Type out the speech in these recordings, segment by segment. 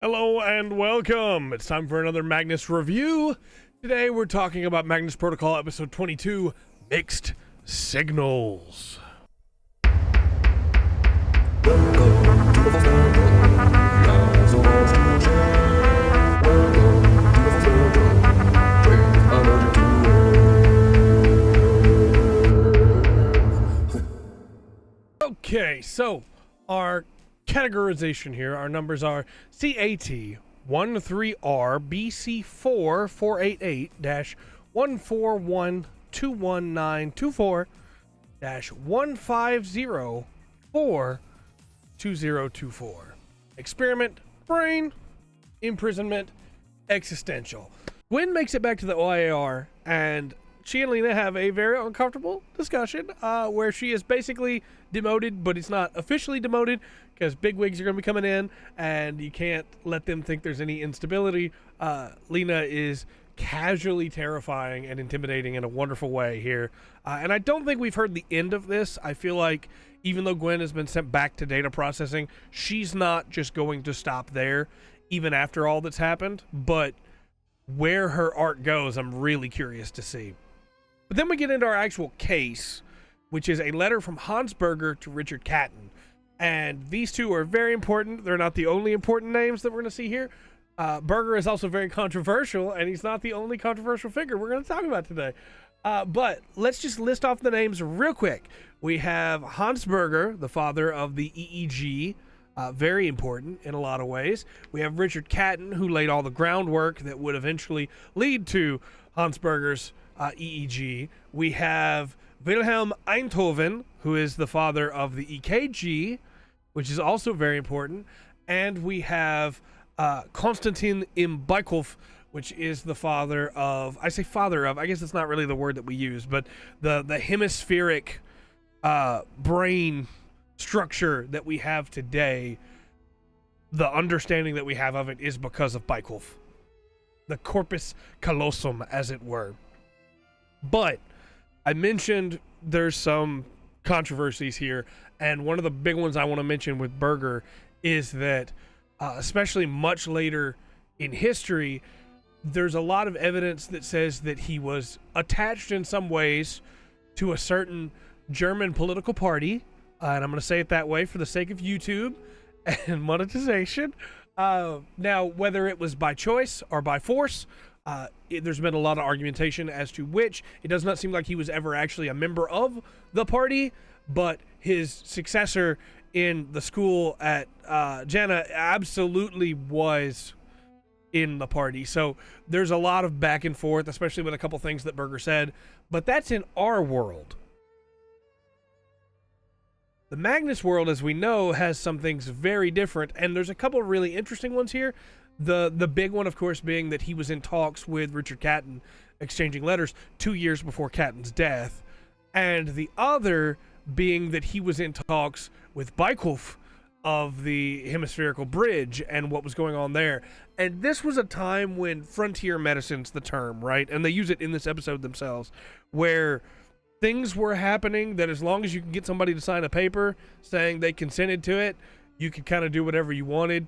Hello and welcome. It's time for another Magnus review. Today we're talking about Magnus Protocol episode 22, Mixed Signals. Okay, so our categorization here, our numbers are CAT 13R BC4 488-141-21924 150-42024. Experiment, brain, imprisonment, existential. Gwen makes it back to the OIR, and she and Lena have a very uncomfortable discussion where she is basically demoted, but it's not officially demoted because bigwigs are going to be coming in and you can't let them think there's any instability. Lena is casually terrifying and intimidating in a wonderful way here. And I don't think we've heard the end of this. I feel like even though Gwen has been sent back to data processing, she's not just going to stop there even after all that's happened. But where her arc goes, I'm really curious to see. But then we get into our actual case, which is a letter from Hans Berger to Richard Catton. And these two are very important. They're not the only important names that we're going to see here. Berger is also very controversial, and he's not the only controversial figure we're going to talk about today. But let's just list off the names real quick. We have Hans Berger, the father of the EEG, very important in a lot of ways. We have Richard Catton, who laid all the groundwork that would eventually lead to Hans Berger's EEG. We have Wilhelm Einthoven, who is the father of the EKG, which is also very important. And we have Konstantin Imbaikov, which is the father of, I say father of, I guess it's not really the word that we use, but the hemispheric brain structure that we have today, the understanding that we have of it is because of Baikov. The corpus callosum, as it were. But I mentioned there's some controversies here, and one of the big ones I want to mention with Berger is that, especially much later in history, there's a lot of evidence that says that he was attached in some ways to a certain German political party, and I'm going to say it that way for the sake of YouTube and monetization. Now, whether it was by choice or by force, there's been a lot of argumentation as to which. It does not seem like he was ever actually a member of the party, but his successor in the school at Jena absolutely was in the party. So there's a lot of back and forth, especially with a couple things that Berger said, but that's in our world. The Magnus world, as we know, has some things very different, and there's a couple really interesting ones here. The big one, of course, being that he was in talks with Richard Catton, exchanging letters 2 years before Catton's death. And the other being that he was in talks with Baikov of the hemispherical bridge and what was going on there. And this was a time when frontier medicine's the term, right? And they use it in this episode themselves, where things were happening that as long as you can get somebody to sign a paper saying they consented to it, you could kind of do whatever you wanted.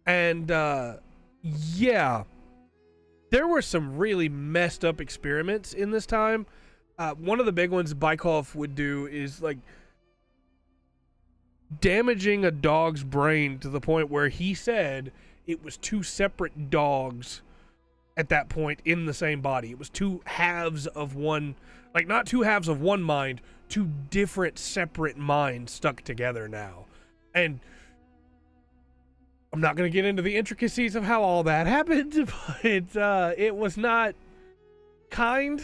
And yeah, there were some really messed up experiments in this time. One of the big ones Baikov would do is like damaging a dog's brain to the point where he said it was two separate dogs at that point in the same body. It was two halves of one, like not two halves of one mind, two different separate minds stuck together now. And I'm not going to get into the intricacies of how all that happened, but it was not kind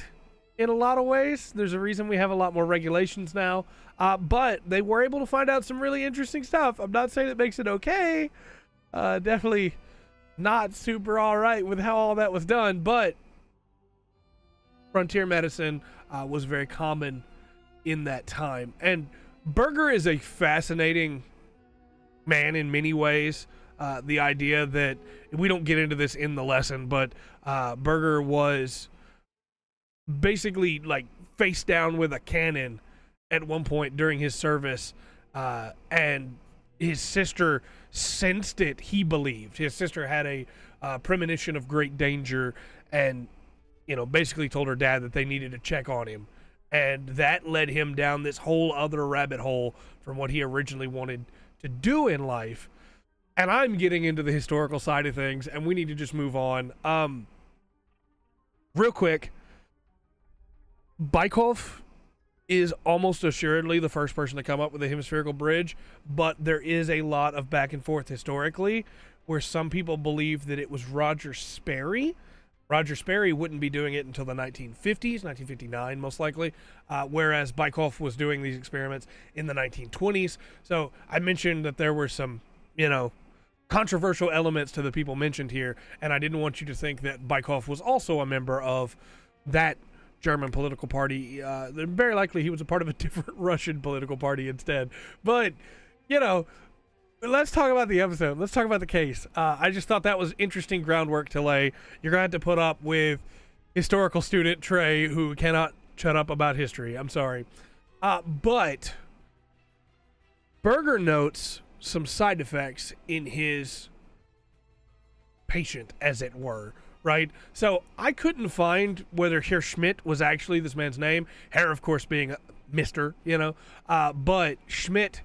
in a lot of ways. There's a reason we have a lot more regulations now, but they were able to find out some really interesting stuff. I'm not saying it makes it okay. Definitely not super all right with how all that was done, but frontier medicine was very common in that time. And Berger is a fascinating man in many ways. The idea that, we don't get into this in the lesson, but Berger was basically like face down with a cannon at one point during his service, and his sister sensed it. He believed his sister had a premonition of great danger, and basically told her dad that they needed to check on him, and that led him down this whole other rabbit hole from what he originally wanted to do in life. And I'm getting into the historical side of things, and we need to just move on. Real quick, Bykov is almost assuredly the first person to come up with a hemispherical bridge, but there is a lot of back and forth historically where some people believe that it was Roger Sperry. Roger Sperry wouldn't be doing it until the 1950s, 1959 most likely, whereas Bykov was doing these experiments in the 1920s. So I mentioned that there were some, controversial elements to the people mentioned here, and I didn't want you to think that Bykov was also a member of that German political party. Very likely he was a part of a different Russian political party instead. But, let's talk about the episode. Let's talk about the case. I just thought that was interesting groundwork to lay. You're going to have to put up with historical student Trey, who cannot shut up about history. I'm sorry. But Berger notes some side effects in his patient, as it were, right? So I couldn't find whether Herr Schmidt was actually this man's name. Herr, of course, being Mr., but Schmidt,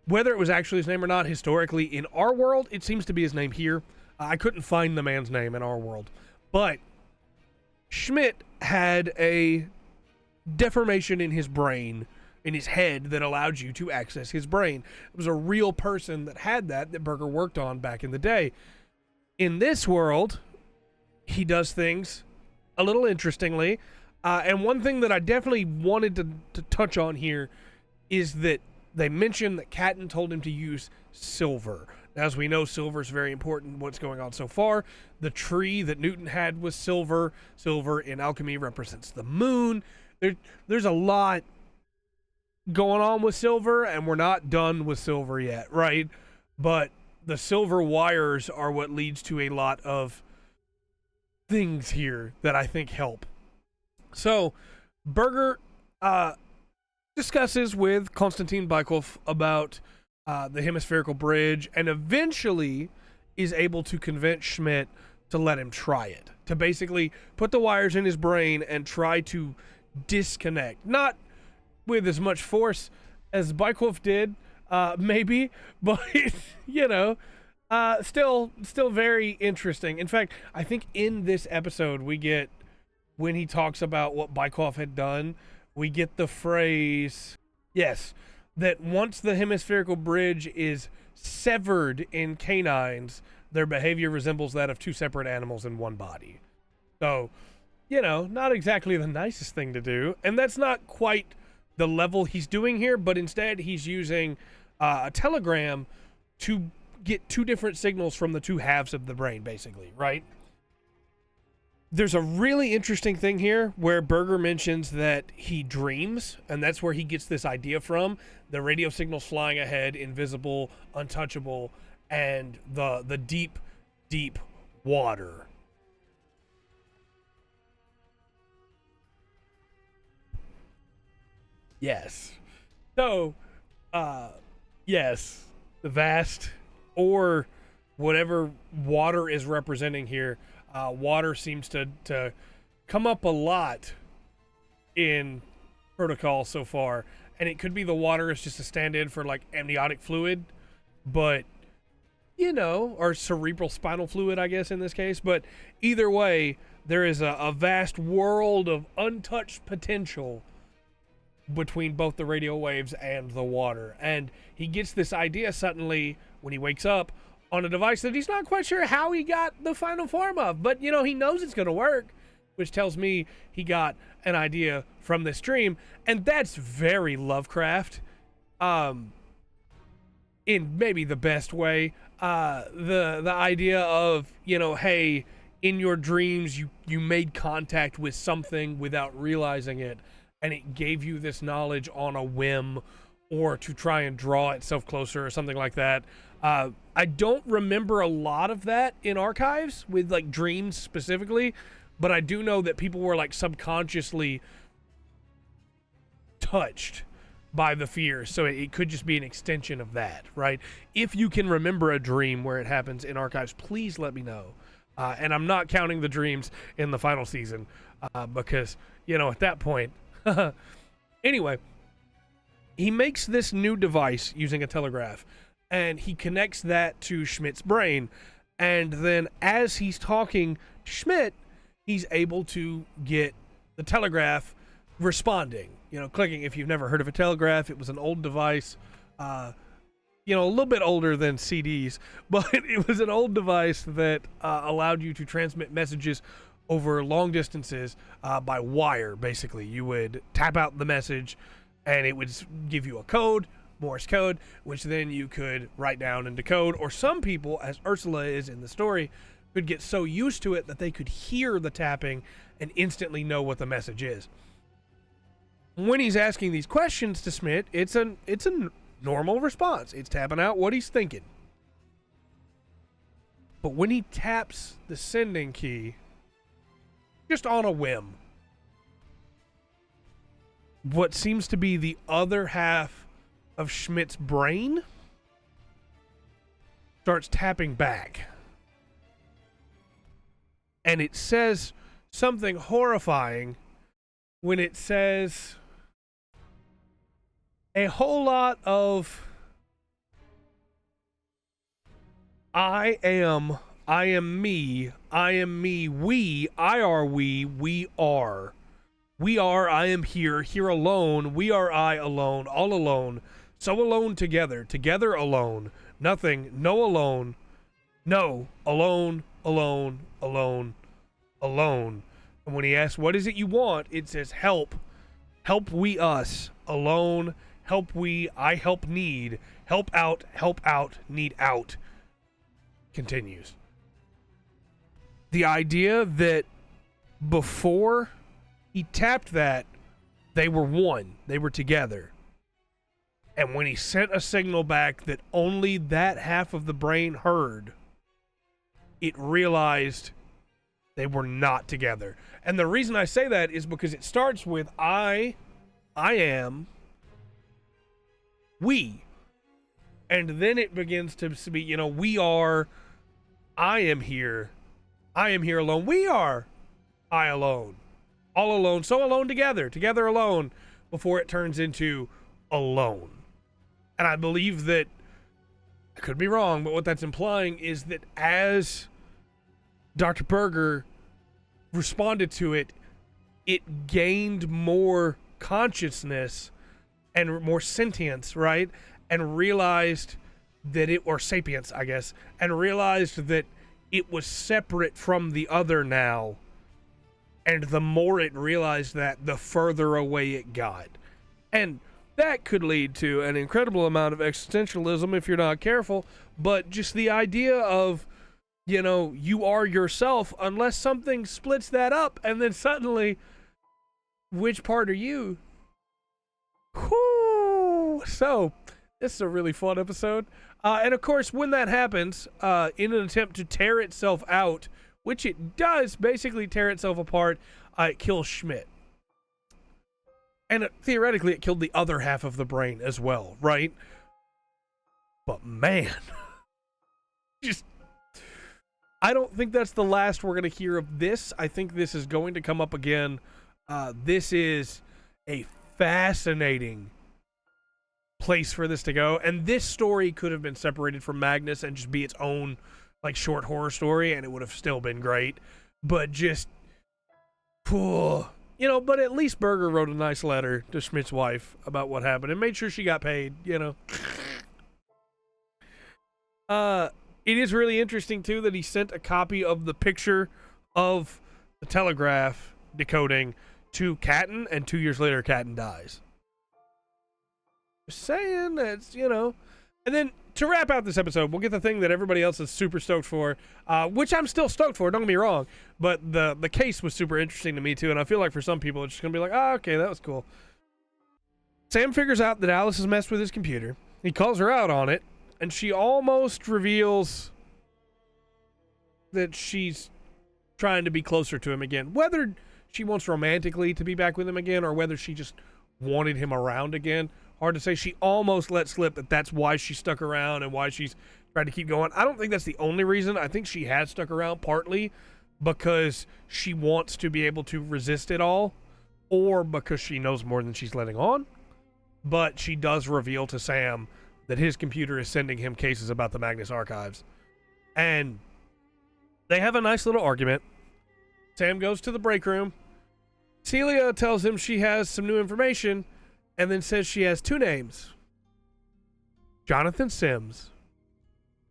whether it was actually his name or not, historically, in our world, it seems to be his name here. I couldn't find the man's name in our world. But Schmidt had a deformation in his brain, in his head, that allowed you to access his brain. It was a real person that had that Berger worked on back in the day. In this world, he does things a little interestingly. And one thing that I definitely wanted to touch on here is that they mentioned that Catton told him to use silver. As we know, silver is very important in what's going on so far. The tree that Newton had was silver. Silver in alchemy represents the moon. There's a lot going on with silver, and we're not done with silver yet, right? But the silver wires are what leads to a lot of things here that I think help. So, Berger discusses with Konstantin Bykov about the hemispherical bridge, and eventually is able to convince Schmidt to let him try it, to basically put the wires in his brain and try to disconnect. Not with as much force as Bykov did, maybe, but still very interesting. In fact, I think in this episode we get, when he talks about what Bykov had done, we get the phrase, yes, that once the hemispherical bridge is severed in canines, their behavior resembles that of two separate animals in one body. So, not exactly the nicest thing to do, and that's not quite the level he's doing here, but instead he's using a telegram to get two different signals from the two halves of the brain, basically, right? There's a really interesting thing here where Berger mentions that he dreams, and that's where he gets this idea from. The radio signals flying ahead, invisible, untouchable, and the deep, deep water. Yes. So, yes, the vast, or whatever water is representing here, water seems to come up a lot in protocol so far, and it could be the water is just a stand-in for like amniotic fluid, but or cerebral spinal fluid, I guess, in this case. But either way, there is a vast world of untouched potential between both the radio waves and the water. And he gets this idea suddenly when he wakes up on a device that he's not quite sure how he got the final form of, but he knows it's going to work, which tells me he got an idea from this dream. And that's very Lovecraft, in maybe the best way. The idea of, hey, in your dreams you made contact with something without realizing it, and it gave you this knowledge on a whim, or to try and draw itself closer or something like that. I don't remember a lot of that in archives with like dreams specifically, but I do know that people were like subconsciously touched by the fear. So it could just be an extension of that, right? If you can remember a dream where it happens in archives, please let me know. And I'm not counting the dreams in the final season because, at that point. Anyway, he makes this new device using a telegraph, and he connects that to Schmidt's brain. And then as he's talking to Schmidt, he's able to get the telegraph responding, clicking. If you've never heard of a telegraph, it was an old device, a little bit older than CDs, but it was an old device that allowed you to transmit messages over long distances by wire. Basically, you would tap out the message and it would give you a code, Morse code, which then you could write down and decode. Or some people, as Ursula is in the story, could get so used to it that they could hear the tapping and instantly know what the message is. When he's asking these questions to Schmidt, it's a normal response. It's tapping out what he's thinking. But when he taps the sending key, just on a whim, what seems to be the other half of Schmidt's brain starts tapping back. And it says something horrifying when it says a whole lot of I am me, we are. We are, I am here alone, we are I alone, all alone, so alone together alone, nothing, no alone, no, alone. And when he asks, what is it you want? It says, help we us, alone, help we, I help need, help out, need out. Continues. The idea that before he tapped that, they were one. They were together. And when he sent a signal back that only that half of the brain heard, it realized they were not together. And the reason I say that is because it starts with I am, we. And then it begins to be, we are, I am here alone. We are I alone. All alone, so alone together alone, before it turns into alone. And I believe that, I could be wrong, but what that's implying is that as Dr. Berger responded to it, it gained more consciousness and more sentience, right? And realized that or sapience, I guess, and realized that it was separate from the other now. And the more it realized that, the further away it got. And that could lead to an incredible amount of existentialism if you're not careful. But just the idea of, you are yourself unless something splits that up. And then suddenly, which part are you? Whoo! So, this is a really fun episode. And of course, when that happens, in an attempt to tear itself out, which it does basically tear itself apart, it kills Schmidt. And theoretically, it killed the other half of the brain as well, right? But man, I don't think that's the last we're going to hear of this. I think this is going to come up again. This is a fascinating place for this to go. And this story could have been separated from Magnus and just be its own short horror story, and it would have still been great. But but at least Berger wrote a nice letter to Schmidt's wife about what happened and made sure she got paid, It is really interesting too that he sent a copy of the picture of the telegraph decoding to Catton, and 2 years later Catton dies. Just saying, that's, And then to wrap out this episode, we'll get the thing that everybody else is super stoked for, which I'm still stoked for, don't get me wrong, but the case was super interesting to me too, and I feel like for some people it's just going to be like, okay, that was cool. Sam figures out that Alice has messed with his computer. He calls her out on it, and she almost reveals that she's trying to be closer to him again. Whether she wants romantically to be back with him again, or whether she just wanted him around again, Hard to say. She almost let slip that that's why she stuck around and why she's tried to keep going. I don't think that's the only reason. I think she has stuck around partly because she wants to be able to resist it all, or because she knows more than she's letting on. But she does reveal to Sam that his computer is sending him cases about the Magnus archives. And they have a nice little argument. Sam goes to the break room. Celia tells him she has some new information and then says she has two names: Jonathan Sims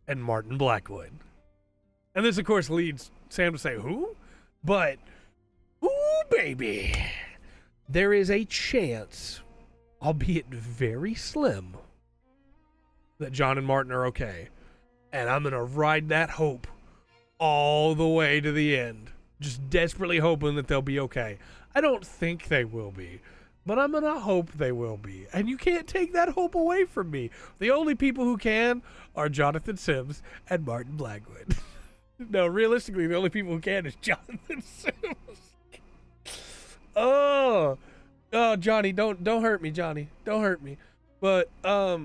and Martin Blackwood. And this, of course, leads Sam to say, who? But, ooh, baby, there is a chance, albeit very slim, that John and Martin are okay. And I'm going to ride that hope all the way to the end. Just desperately hoping that they'll be okay. I don't think they will be, but I'm going to hope they will be. And you can't take that hope away from me. The only people who can are Jonathan Sims and Martin Blackwood. No, realistically, the only people who can is Jonathan Sims. Oh, Johnny, don't hurt me, Johnny. Don't hurt me. But I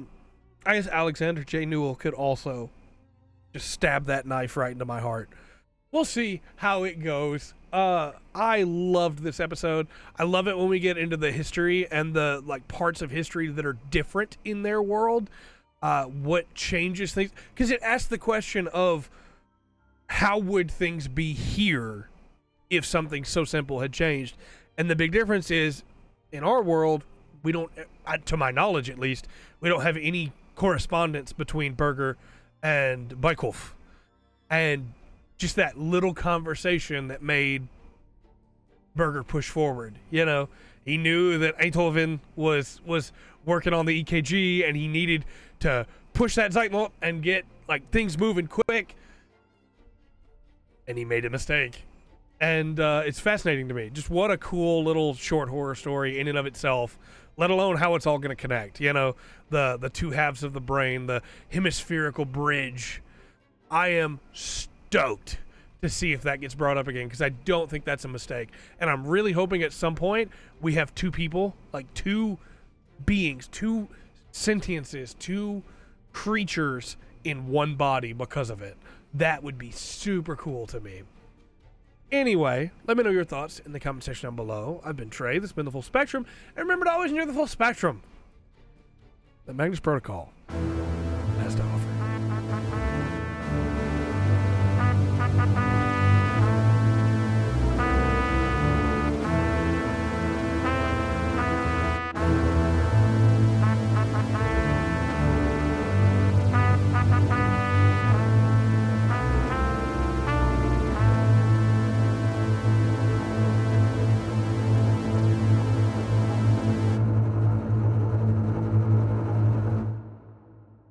guess Alexander J. Newell could also just stab that knife right into my heart. We'll see how it goes. I loved this episode. I love it when we get into the history and the parts of history that are different in their world. What changes things? Because it asks the question of how would things be here if something so simple had changed? And the big difference is, in our world, we don't, to my knowledge at least, we don't have any correspondence between Berger and Bykhoff. And just that little conversation that made Berger push forward. You know, he knew that Einthoven was working on the EKG, and he needed to push that Zeitmont and get things moving quick. And he made a mistake. And it's fascinating to me. Just what a cool little short horror story in and of itself, let alone how it's all going to connect. You know, the two halves of the brain, the hemispherical bridge. I am stoked to see if that gets brought up again, because I don't think that's a mistake. And I'm really hoping at some point we have two people, two beings, two sentiences, two creatures in one body because of it. That would be super cool to me. Anyway, let me know your thoughts in the comment section down below. I've been Trey. This has been The Full Spectrum. And remember to always enjoy the full spectrum. The Magnus Protocol.